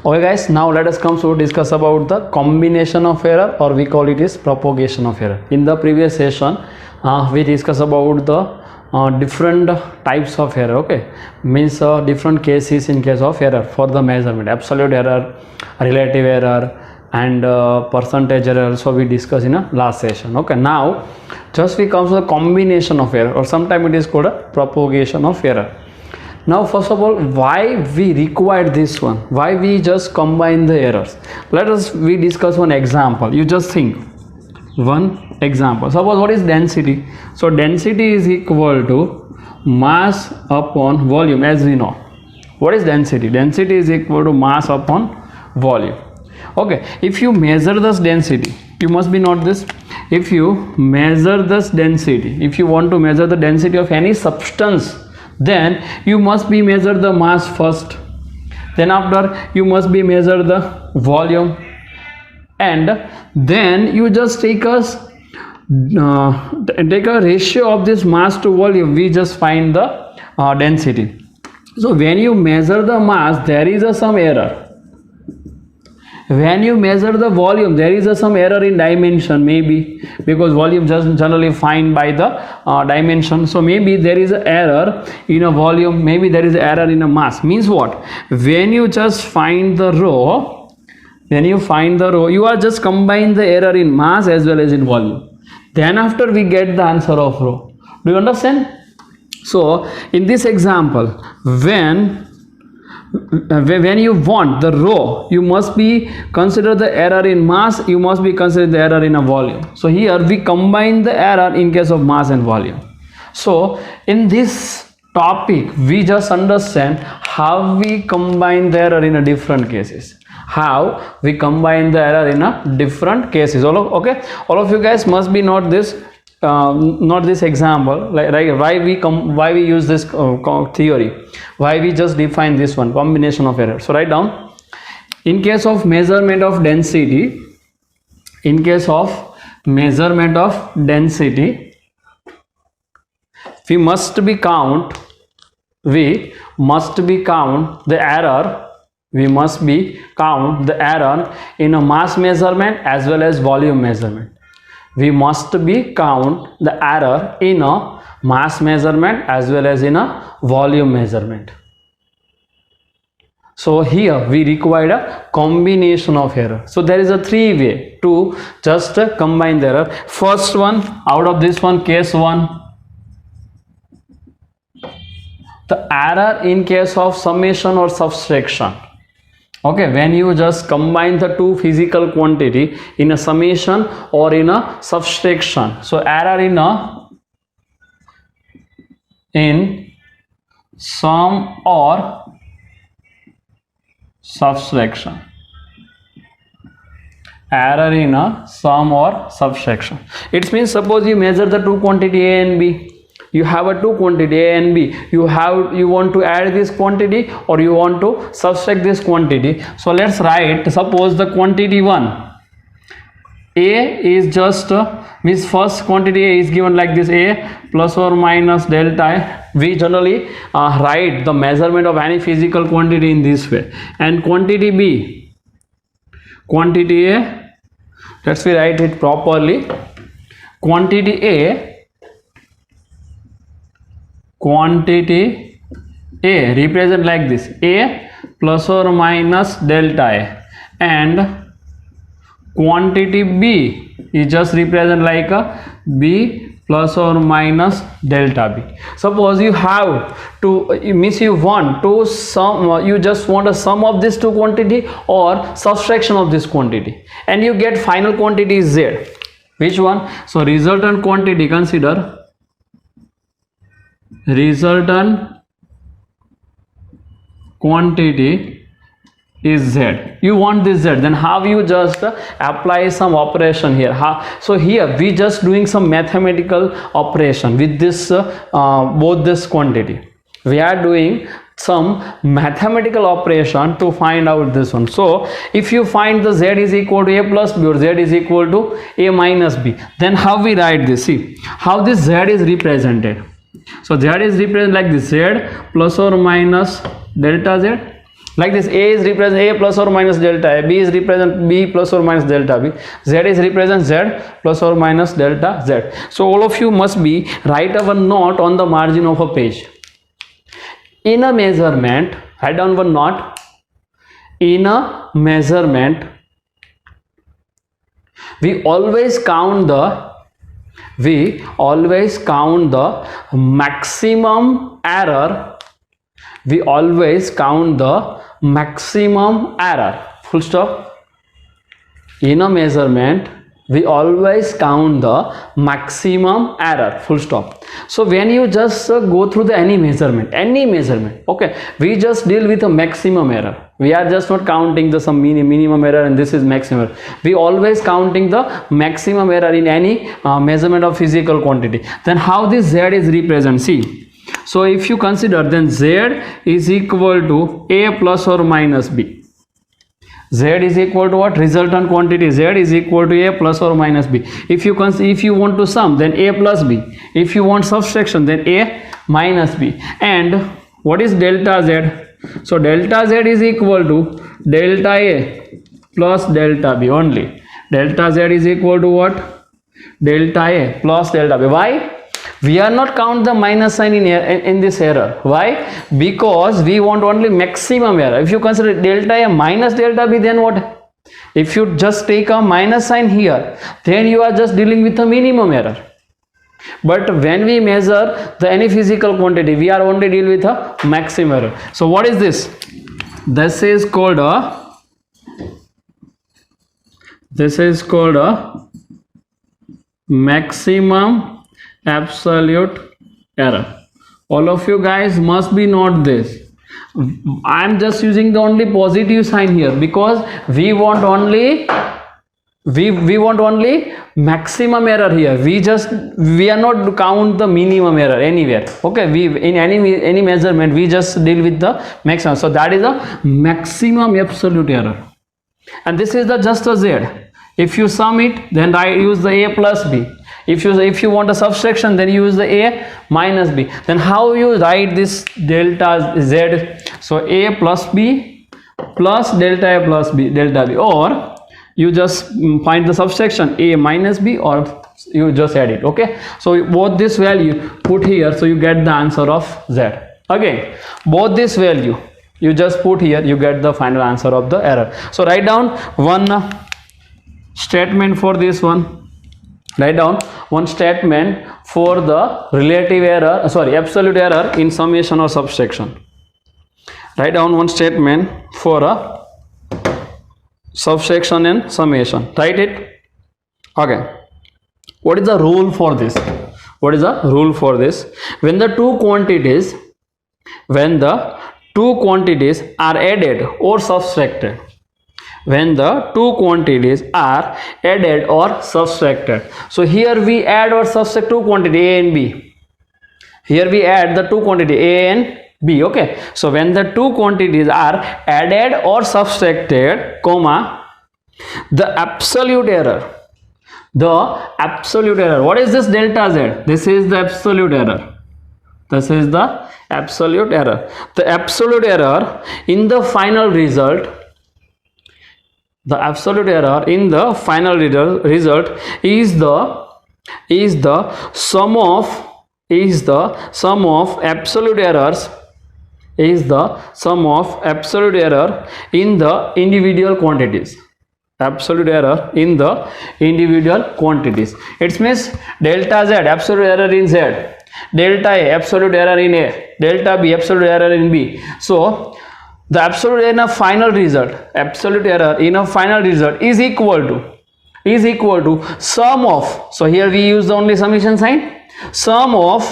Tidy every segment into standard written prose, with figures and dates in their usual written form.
Okay guys, now let us come to discuss about the combination of error, or we call it is propagation of error. In the previous session we discussed about the different types of error. Okay, means different cases in case of error for the measurement: absolute error, relative error, and percentage error. So we discussed in a last session. Okay, now just we come to the combination of error, or sometimes it is called a propagation of error. Now first of all, why we require this one? Why we just combine the errors? We discuss one example. You just think one example. Suppose what is density? So density is equal to mass upon volume, as we know. What is density? Density is equal to mass upon volume. Okay, if you measure this density, you must be note this. If you measure this density, if you want to measure the density of any substance, then you must be measure the mass first, then after you must be measure the volume, and then you just take a ratio of this mass to volume. We just find the density. So when you measure the mass, there is some error. When you measure the volume, there is some error in dimension, maybe, because volume just generally find by the dimension. So maybe there is an error in a volume, maybe there is an error in a mass. Means what? When you just find the row, you are just combine the error in mass as well as in volume. Then after we get the answer of row. Do you understand? So in this example, when you want the row, you must be consider the error in mass, you must be consider the error in a volume. So here we combine the error in case of mass and volume. So in this topic we just understand how we combine the error in a different cases. How we combine the error in a different cases. All of you guys must be note this. Not this example, like why we use this theory, why we just define this one, combination of error. So write down, in case of measurement of density, we must be count the error in a mass measurement as well as volume measurement. We must be count the error in a mass measurement as well as in a volume measurement. So here we require a combination of error. So there is a three way to just combine the error. First one, out of this one, case 1, the error in case of summation or subtraction. Okay, when you just combine the two physical quantity in a summation or in a subtraction. So error in sum or subtraction. Error in a sum or subtraction. It means suppose you measure the two quantity A and B. You have a two quantity A and B. You want to add this quantity or you want to subtract this quantity. So let's write, suppose the quantity 1, A is just means first quantity A is given like this, A plus or minus delta. We generally write the measurement of any physical quantity in this way. And quantity B, quantity A, let's we write it properly. Quantity A represent like this, A plus or minus delta A, and quantity B is just represent like a B plus or minus delta B. Suppose you have to you want to sum, you just want a sum of this two quantity or subtraction of this quantity, and you get final quantity is Z. Which one? So resultant quantity, consider resultant quantity is Z. You want this Z, then how you just apply some operation here? So here we just doing some mathematical operation with this both this quantity. We are doing some mathematical operation to find out this one. So if you find the Z is equal to A plus B or Z is equal to A minus B, then how we write this? See how this Z is represented. So Z is represented like this, Z plus or minus delta Z. Like this, A is represent A plus or minus delta A, B is represent B plus or minus delta B, Z is represent Z plus or minus delta Z. So all of you must be write a one note on the margin of a page. In a measurement, write down one note. In a measurement, we always count the maximum error. We always count the maximum error. Full stop. In a measurement, we always count the maximum error. Full stop. So when you just go through the any measurement, okay, we just deal with a maximum error. We are just not counting the some minimum error and this is maximum error. We always counting the maximum error in any measurement of physical quantity. Then how this Z is represented? See. So if you consider, then Z is equal to A plus or minus B. Z is equal to what? Resultant quantity Z is equal to A plus or minus B. If you want to sum, then A plus B. If you want subtraction, then A minus B. And what is delta Z? So delta Z is equal to delta A plus delta B only. Delta Z is equal to what? Delta A plus delta B. Why? We are not count the minus sign in this error. Why? Because we want only maximum error. If you consider delta A minus delta B, then what? If you just take a minus sign here, then you are just dealing with a minimum error. But when we measure the any physical quantity, we are only deal with a maximum error. So what is this? This is called a maximum absolute error. All of you guys must be note this. I am just using the only positive sign here because we want only maximum error here. We are not count the minimum error anywhere. Okay, we in any measurement we just deal with the maximum. So that is a maximum absolute error, and this is the just a Z. If you sum it, then I use the A plus B. If you want a subtraction, then use the A minus B. Then how you write this delta Z? So A plus B plus delta A plus B delta B, or you just find the subtraction A minus B, or you just add it. Okay, so both this value put here, so you get the answer of Z. Again, both this value you just put here, you get the final answer of the error. So write down one statement for this one. Write down one statement for the relative error, absolute error in summation or subtraction. Write down one statement for a subtraction and summation. Write it. Okay. What is the rule for this? What is the rule for this? When the two quantities are added or subtracted. When the two quantities are added or subtracted. So here we add or subtract two quantity A and B. Here we add the two quantity A and B. Okay. So when the two quantities are added or subtracted, comma, the absolute error. What is this delta Z? This is the absolute error. This is the absolute error. The absolute error in the final result. The absolute error in the final result is the sum of absolute errors in the individual quantities. Absolute error in the individual quantities. It means delta Z absolute error in Z, delta A absolute error in A, delta B absolute error in B. So the absolute error in a final result is equal to sum of, so here we use the only summation sign, sum of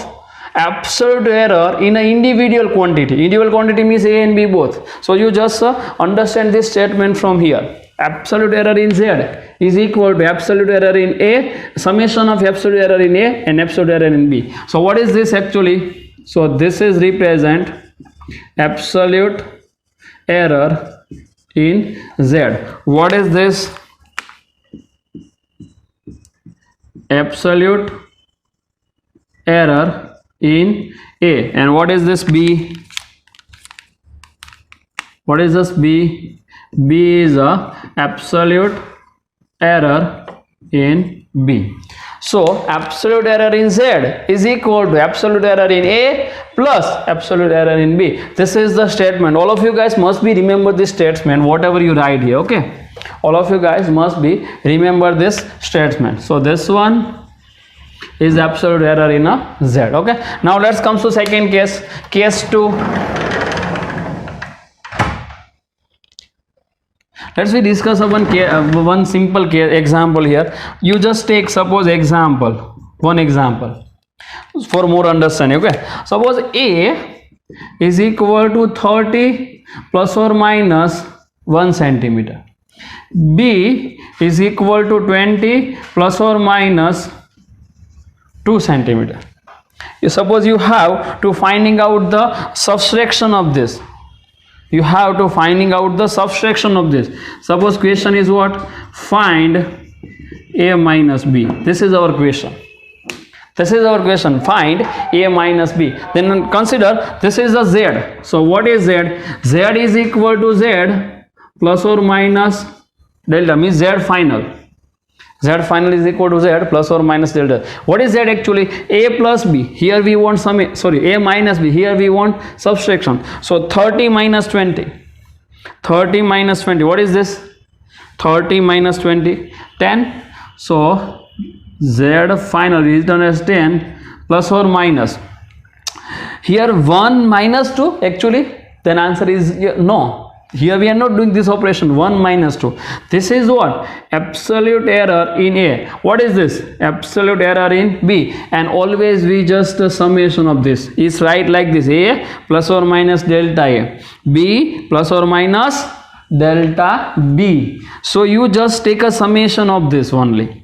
absolute error in an individual quantity. Individual quantity means A and B both. So you just understand this statement from here. Absolute error in Z is equal to absolute error in A, summation of absolute error in A and absolute error in B. So what is this actually? So this is represent absolute error in Z. What is this? Absolute error in A. And what is this? B. What is this B? B is a absolute error in B. So absolute error in Z is equal to absolute error in A plus absolute error in B. This is the statement. All of you guys must be remember this statement, whatever you write here, okay? All of you guys must be remember this statement. So this one is absolute error in a Z, okay? Now let's come to second case, case 2. Let's we discuss one simple case example here. You just take suppose example, one example for more understanding, okay? Suppose A is equal to 30 plus or minus 1 centimeter. B is equal to 20 plus or minus 2 centimeter. You suppose you have to finding out the subtraction of this. You have to finding out the subtraction of this. Suppose question is what? Find A minus B. This is our question. This is our question. Find A minus B. Then consider this is a Z. So what is Z? Z is equal to Z plus or minus delta, means Z final. Z final is equal to Z plus or minus delta. What is Z actually? A plus B. Here we want A minus B. Here we want subtraction. So 30 minus 20. 30 minus 20. What is this? 30 minus 20. 10. So Z final is written as 10 plus or minus. Here 1 minus 2 actually. Then answer is no. Here we are not doing this operation. 1 minus 2. This is what? Absolute error in A. What is this? Absolute error in B. And always we just summation of this is right like this. A plus or minus delta A. B plus or minus delta B. So you just take a summation of this only.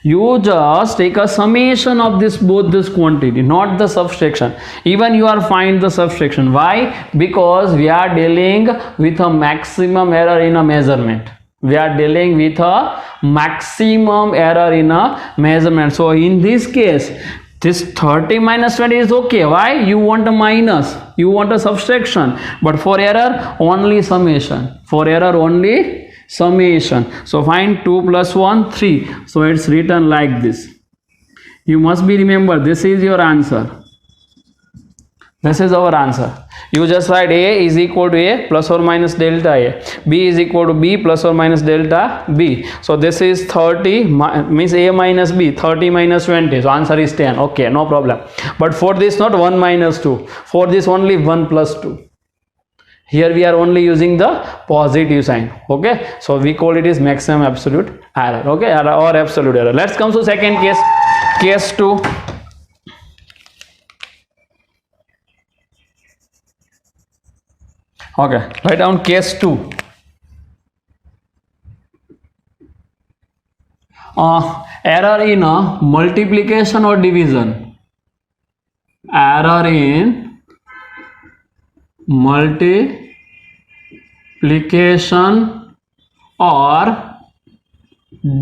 You just take a summation of this both this quantity, not the subtraction. Even you are find the subtraction. Why? Because we are dealing with a maximum error in a measurement. We are dealing with a maximum error in a measurement. So in this case, this 30 minus 20 is okay. Why? You want a minus. You want a subtraction. But for error, only summation. For error, only summation. So find 2 plus 1, 3. So it's written like this. You must be remember this is your answer. This is our answer. You just write A is equal to A plus or minus delta A. B is equal to B plus or minus delta B. So this is 30 means A minus B. 30 minus 20. So answer is 10. Okay, no problem. But for this not 1 minus 2. For this only 1 plus 2. Here we are only using the positive sign. Okay, so we call it is maximum absolute error. Okay, or absolute error. Let's come to second case, case 2. Okay, write down case 2. Error in a multiplication or division. Error in multiplication or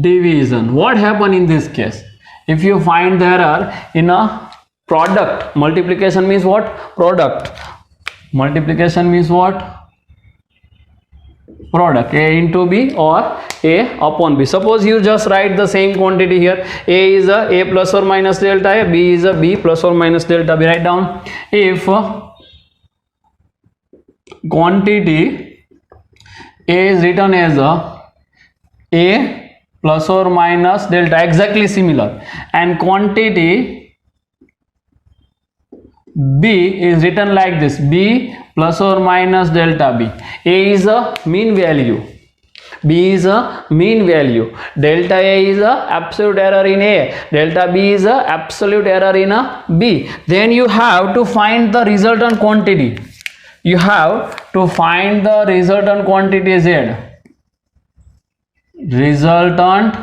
division. What happened in this case? If you find the error in a product, multiplication means what? Product. Multiplication means what? Product. A into B or A upon B. Suppose you just write the same quantity here. A is a plus or minus delta A. B is a B plus or minus delta B. Write down. If quantity A is written as A plus or minus delta, exactly similar, and quantity B is written like this, B plus or minus delta B. A is a mean value, B is a mean value, delta A is a absolute error in A, delta B is a absolute error in a B. Then you have to find the resultant quantity. You have to find the resultant quantity Z. Resultant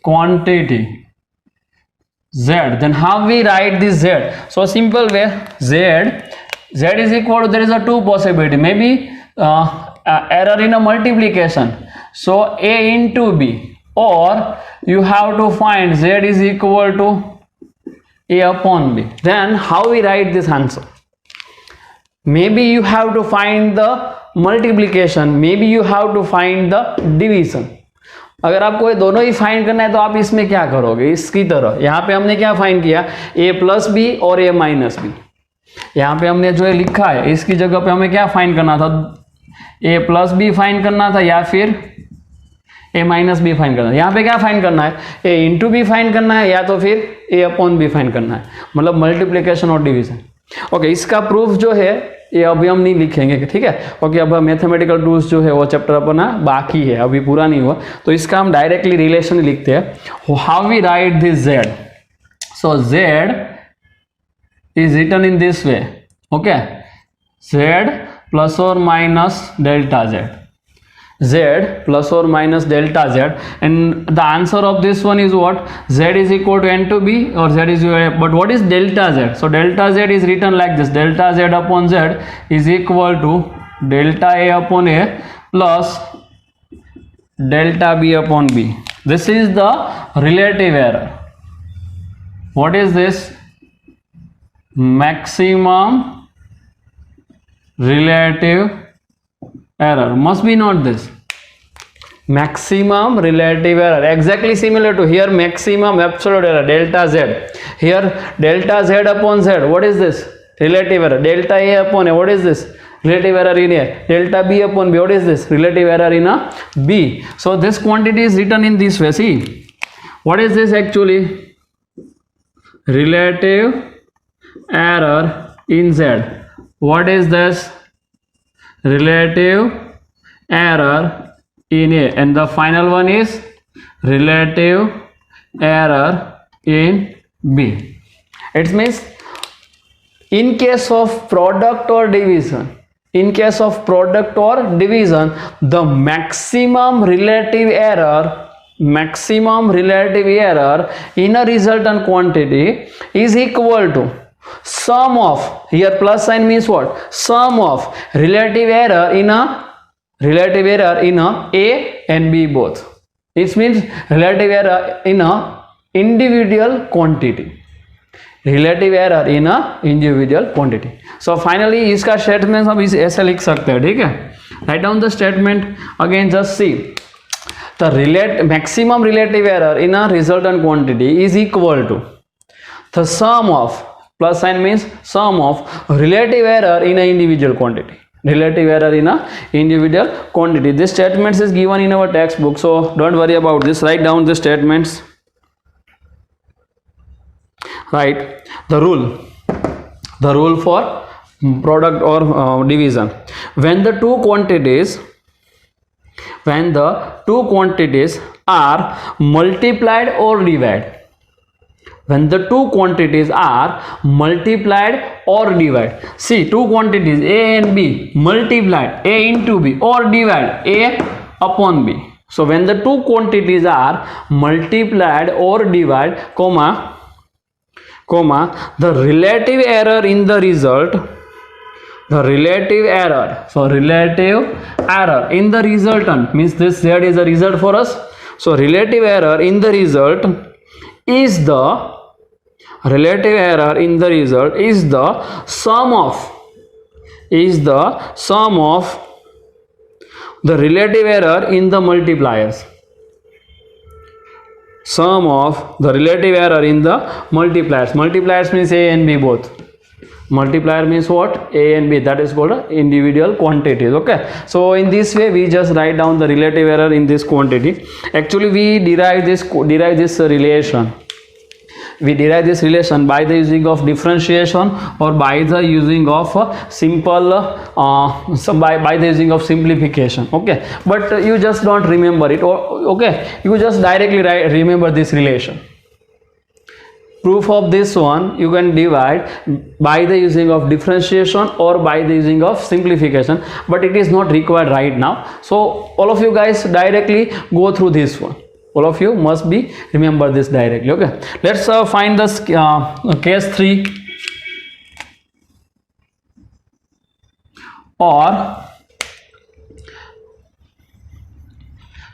quantity Z. Then how we write this Z? So simple way, Z is equal to, there is a two possibility. Maybe error in a multiplication. So A into B, or you have to find Z is equal to A upon B. Then how we write this answer? maybe you have to find the multiplication, maybe you have to find the division. अगर आपको ये दोनों ही find करना है तो आप इसमें क्या करोगे, इसकी तरह यहाँ पे हमने क्या फाइंड किया, a प्लस बी और a माइनस बी. यहाँ पे हमने जो है लिखा है इसकी जगह पे हमें क्या फाइंड करना था, a प्लस बी फाइंड करना था या फिर a माइनस बी फाइंड करना है. यहाँ पे क्या फाइंड करना है, a इंटू बी फाइंड करना है या तो फिर a अपॉन बी फाइंड करना है, मतलब मल्टीप्लिकेशन और डिवीजन. ओके, इसका प्रूफ जो है ये अभी हम नहीं लिखेंगे, ठीक है. ओके, अब मैथमेटिकल टूल्स जो है वो चैप्टर अपना बाकी है, अभी पूरा नहीं हुआ, तो इसका हम डायरेक्टली रिलेशन लिखते हैं. How we write this z, so z is written in this way. Okay, z plus or minus delta z, z plus or minus delta z, and the answer of this one is what, z is equal to n to b or z is, but what is delta z? So delta z is written like this, delta z upon z is equal to delta a upon a plus delta b upon b. This is the relative error. What is this? Maximum relative error. Must be not this. Maximum relative error. Exactly similar to here maximum absolute error, delta z. Here delta z upon z. What is this? Relative error. Delta a upon a. What is this? Relative error in a. Delta b upon b. What is this? Relative error in a b. So this quantity is written in this way. See, what is this actually? Relative error in z. What is this? Relative error in a, and the final one is relative error in b. It means in case of product or division, in case of product or division, the maximum relative error in a resultant quantity is equal to sum of, here plus sign means what, sum of relative error in a a and b both. It means relative error in a individual quantity, relative error in a individual quantity. So finally इसका statement हम ऐसे लिख सकते हैं, ठीक है. Write down the statement again, just see the maximum relative error in a resultant quantity is equal to the sum of, plus sign means sum of relative error in a individual quantity, relative error in a individual quantity. This statements is given in our textbook, so don't worry about this. Write down the statements. Right, the rule for product or division. When the two quantities are multiplied or divided, when the two quantities are multiplied or divided, see, two quantities a and b multiplied, a into b, or divided, a upon b. So when the two quantities are multiplied or divided, comma, the relative error in the result, the relative error, so relative error in the resultant means this z is a result for us. So relative error in the result is the sum of the relative error in the multipliers. Sum of the relative error in the multipliers. Multipliers means a and b both. Multiplier means what? A and b. That is called individual quantities. Okay. So in this way, we just write down the relative error in this quantity. Actually, we derive this relation. We derive this relation by the using of differentiation or by the using of simple by the using of simplification. Okay, but you just don't remember it, or okay, you just directly remember this relation. Proof of this one you can divide by the using of differentiation or by the using of simplification, but it is not required right now. So all of you guys directly go through this one. All of you must be remember this directly. Okay, let's find this case 3, or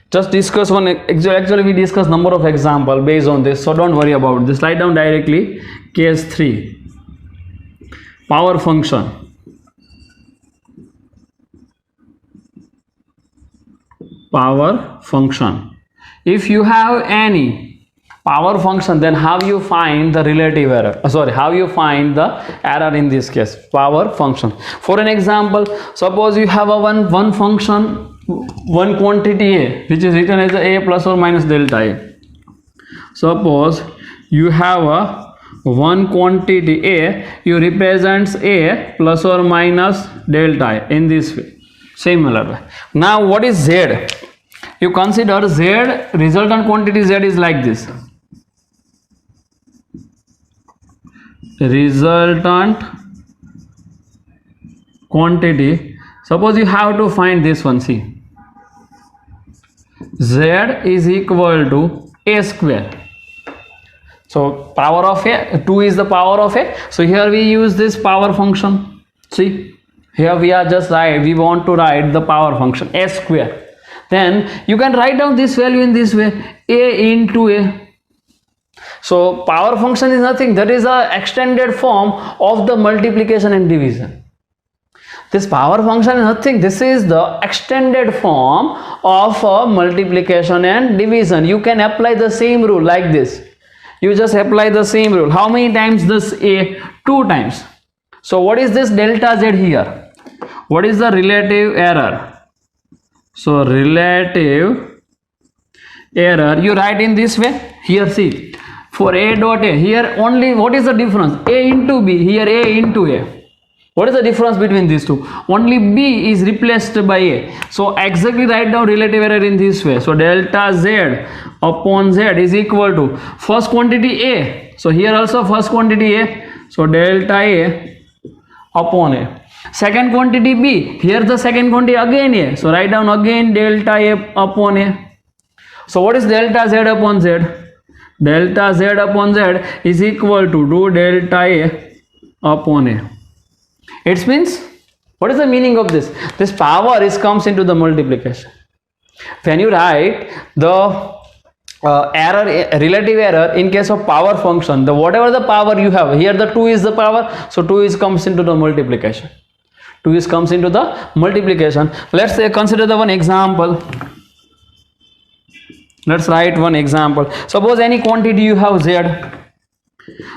just discuss one. Actually we discuss number of example based on this, so don't worry about this. Write down directly case 3, power function. power function. If you have any power function, then how you find the relative error? How you find the error in this case? Power function. For an example, suppose you have a one function, one quantity a, which is written as a plus or minus delta a. Suppose you have a one quantity a, you represents a plus or minus delta a in this way, similar way. Now what is z? You consider z, resultant quantity z is like this. Resultant quantity, suppose you have to find this one, see, z is equal to a square. So power of a, 2 is the power of a, so here we use this power function. See, here we are just we want to write the power function a square. Then you can write down this value in this way, a into a. So power function is nothing, that is a extended form of the multiplication and division. This power function is nothing, this is the extended form of multiplication and division. You can apply the same rule like this. You just apply the same rule. How many times this a? 2 times. So what is this delta z here? What is the relative error? So relative error you write in this way. Here see, for a dot a, here only what is the difference? A into b, here a into a. What is the difference between these two? Only b is replaced by a. So exactly write down relative error in this way. So delta z upon z is equal to first quantity a. So here also first quantity a. So delta a upon a. Second quantity b. Here the second quantity again a. So write down again delta a upon a. So what is delta z upon z? Delta z upon z is equal to 2 delta a upon a. It means, what is the meaning of this? This power comes into the multiplication. When you write the relative error in case of power function, the whatever the power you have, here the 2 is the power, so 2 comes into the multiplication. 2 comes into the multiplication. Let's say consider the one example. Let's write one example. Suppose any quantity you have z.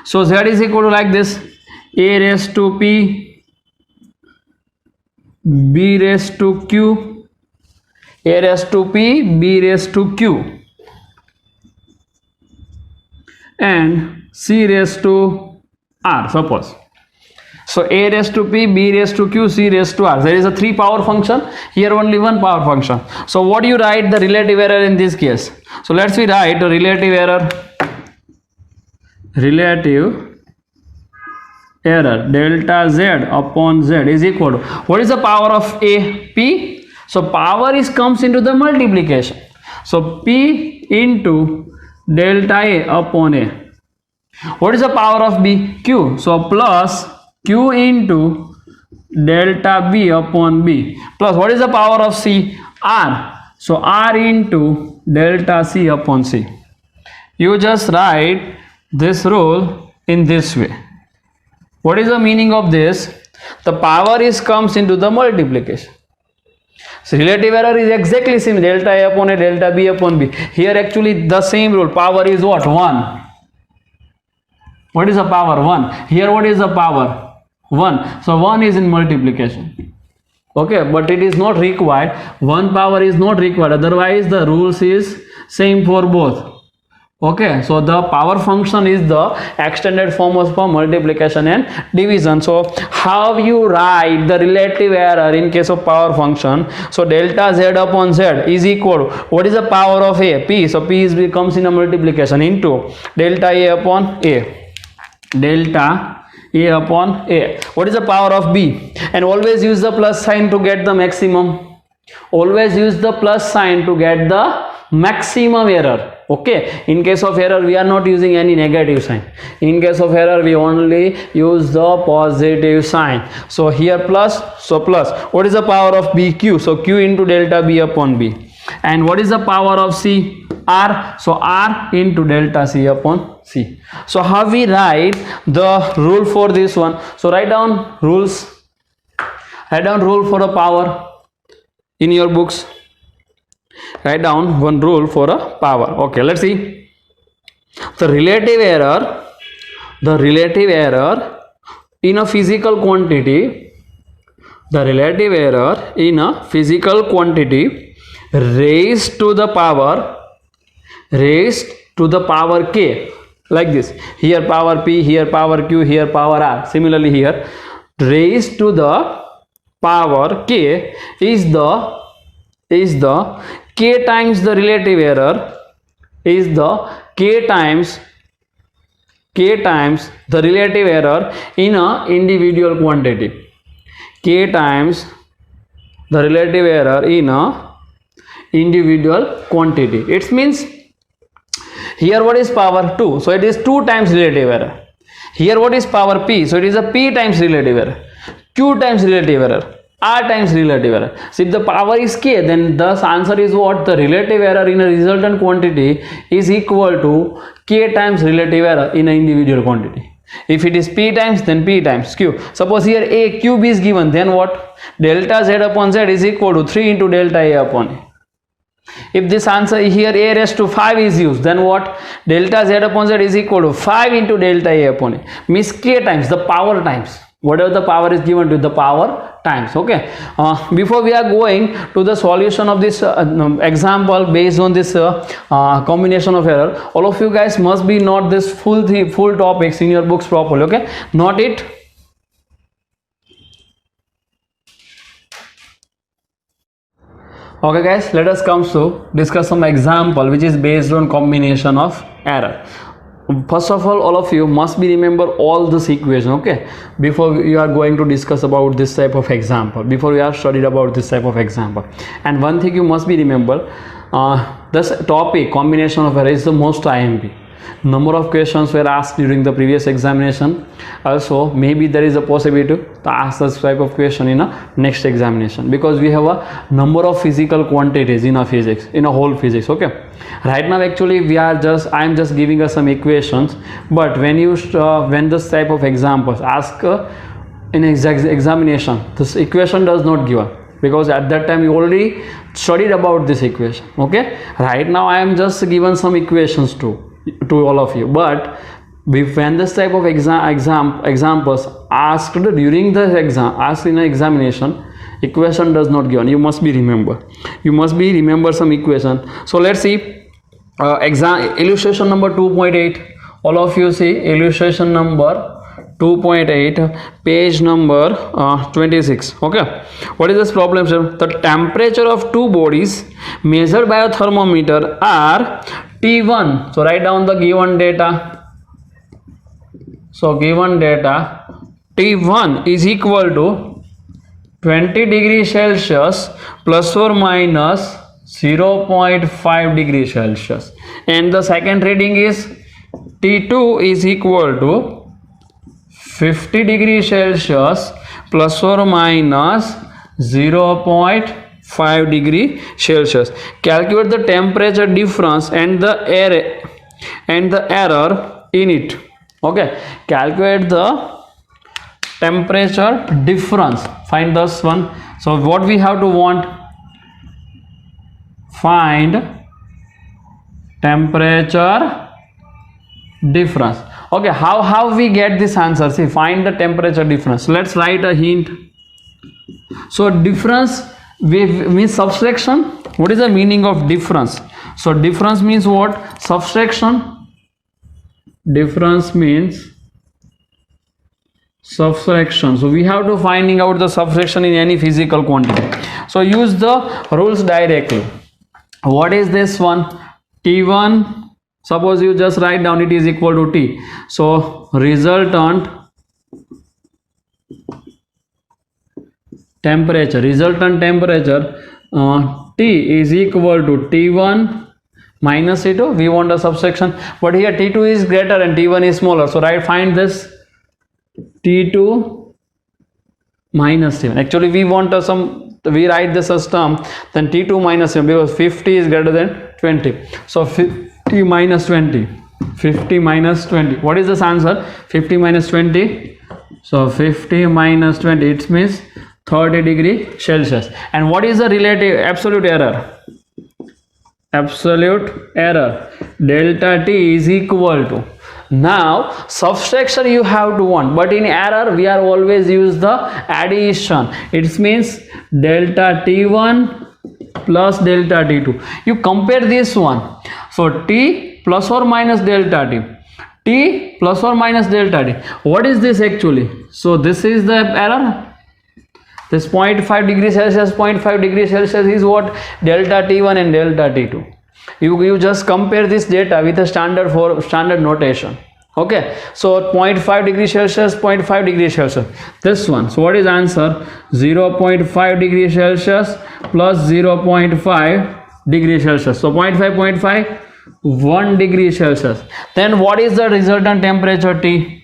So z is equal to like this, a raised to p, b raised to q, a raised to p, b raised to q, and c raised to r, suppose. So a raised to p, b raised to q, c raised to r. There is a 3 power function, here only 1 power function. So what do you write the relative error in this case? So let's we write the relative error. Relative error delta z upon z is equal to, what is the power of a? P. So power comes into the multiplication. So p into delta a upon a. What is the power of b? Q. So plus q into delta b upon b, plus what is the power of c? R. So r into delta c upon c. You just write this rule in this way. What is the meaning of this? The power comes into the multiplication. So relative error is exactly same, delta a upon a, delta b upon b. Here actually the same rule, power is what? 1. What is the power? 1. Here what is the power? 1. So 1 is in multiplication. Okay, but it is not required. 1 power is not required, otherwise the rules is same for both. Okay, so the power function is the extended form of multiplication and division. So how you write the relative error in case of power function? So delta z upon z is equal to, what is the power of a? P. So p becomes in a multiplication into delta a upon a. Delta a upon a. What is the power of b? And always use the plus sign to get the maximum. Always use the plus sign to get the maximum error. Okay, in case of error we are not using any negative sign. In case of error we only use the positive sign. So here plus, so plus. What is the power of b? Q. So q into delta b upon b. And what is the power of c? R. So r into delta c upon c. So how we write the rule for this one? So write down rules. Write down rule for the power in your books. write down one rule for a power. Okay, let's see. The relative error in a physical quantity, the relative error in a physical quantity raised to the power k, like this. Here power p, here power q, here power r. Similarly here, raised to the power k is the k times the relative error, is the k times the relative error in a individual quantity. K times the relative error in a individual quantity. It means here what is power 2, so it is 2 times relative error. Here what is power p, so it is a p times relative error, q times relative error, r times relative error. So if the power is k, then thus answer is what? The relative error in a resultant quantity is equal to k times relative error in an individual quantity. If it is p times, then p times q. Suppose here a cube is given, then what? Delta z upon z is equal to 3 into delta a upon a. If this answer here a raised to 5 is used, then what? Delta z upon z is equal to 5 into delta a upon a. Means k times the power times whatever the power is given to the power times. Okay, before we are going to the solution of this example based on this combination of error, all of you guys must be note this full topics in your books properly. Okay, note it. Okay guys, let us come to discuss some example which is based on combination of error. First of all of you must be remember all this equation, okay, before you are going to discuss about this type of example, before you are studied about this type of example. And one thing you must be remember, this topic combination of error is the most IMP. Number of questions were asked during the previous examination. Also maybe there is a possibility to ask this type of question in a next examination, because we have a number of physical quantities in a physics, in a whole physics. Okay, right now actually I am just giving us some equations, but when this type of examples ask in examination, this equation does not give up, because at that time you already studied about this equation. Okay, right now I am just given some equations to all of you, but when this type of examples asked during the exam, asked in an examination, equation does not given. You must be remember some equation. So let's see illustration number 2.8. all of you see illustration number 2.8, page number 26. Okay, what is this problem, sir? The temperature of two bodies measured by a thermometer are T1. So write down the given data. So given data T1 is equal to 20 degrees Celsius plus or minus 0.5 degrees Celsius, and the second reading is T2 is equal to 50 degrees Celsius plus or minus 0.5 degree Celsius. Calculate the temperature difference and the error in it. Okay, calculate the temperature difference. Find this one. So what we have to want? Find temperature difference. Okay, how we get this answer? See, find the temperature difference. Let's write a hint. So difference means subtraction. What is the meaning of difference? So difference means what? Subtraction. Difference means subtraction. So we have to finding out the subtraction in any physical quantity. So use the rules directly. What is this one? T1. Suppose you just write down it is equal to T. So resultant temperature T is equal to T1 minus T2. We want a subtraction, but here T2 is greater and T1 is smaller. So find this T2 minus T1. Actually we want we write this as term, then T2 minus T1, because 50 is greater than 20. So 50 minus 20. What is this answer? 50 minus 20. So 50 minus 20, it means 30 degree Celsius. And what is the relative absolute error? absolute error, delta t is equal to, now subtraction you have to want, but in error we are always use the addition. It means delta t1 plus delta t2. You compare this one, so t plus or minus delta t, t plus or minus delta t, what is this actually? So this is the error. This 0.5 degrees Celsius, 0.5 degrees Celsius is what? Delta T1 and delta T2. You just compare this data with a standard notation. Okay, so 0.5 degrees Celsius, 0.5 degrees Celsius. This one. So what is answer? 0.5 degrees Celsius plus 0.5 degrees Celsius. So 0.5, 0.5, 1 degree Celsius. Then what is the resultant temperature T?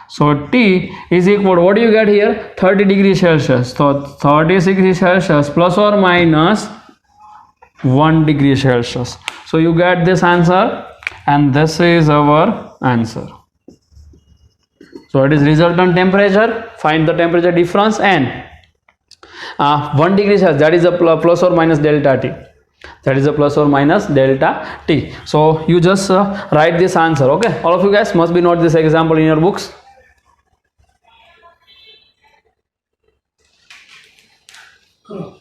So T is equal to, what do you get here? 30 degrees Celsius. So 30 degrees Celsius plus or minus 1 degree Celsius. So you get this answer, and this is our answer. So it is resultant temperature. Find the temperature difference, and 1 degree Celsius, that is a plus or minus delta T. That is a plus or minus delta T. So you just write this answer. Okay, all of you guys must be note this example in your books. Cool.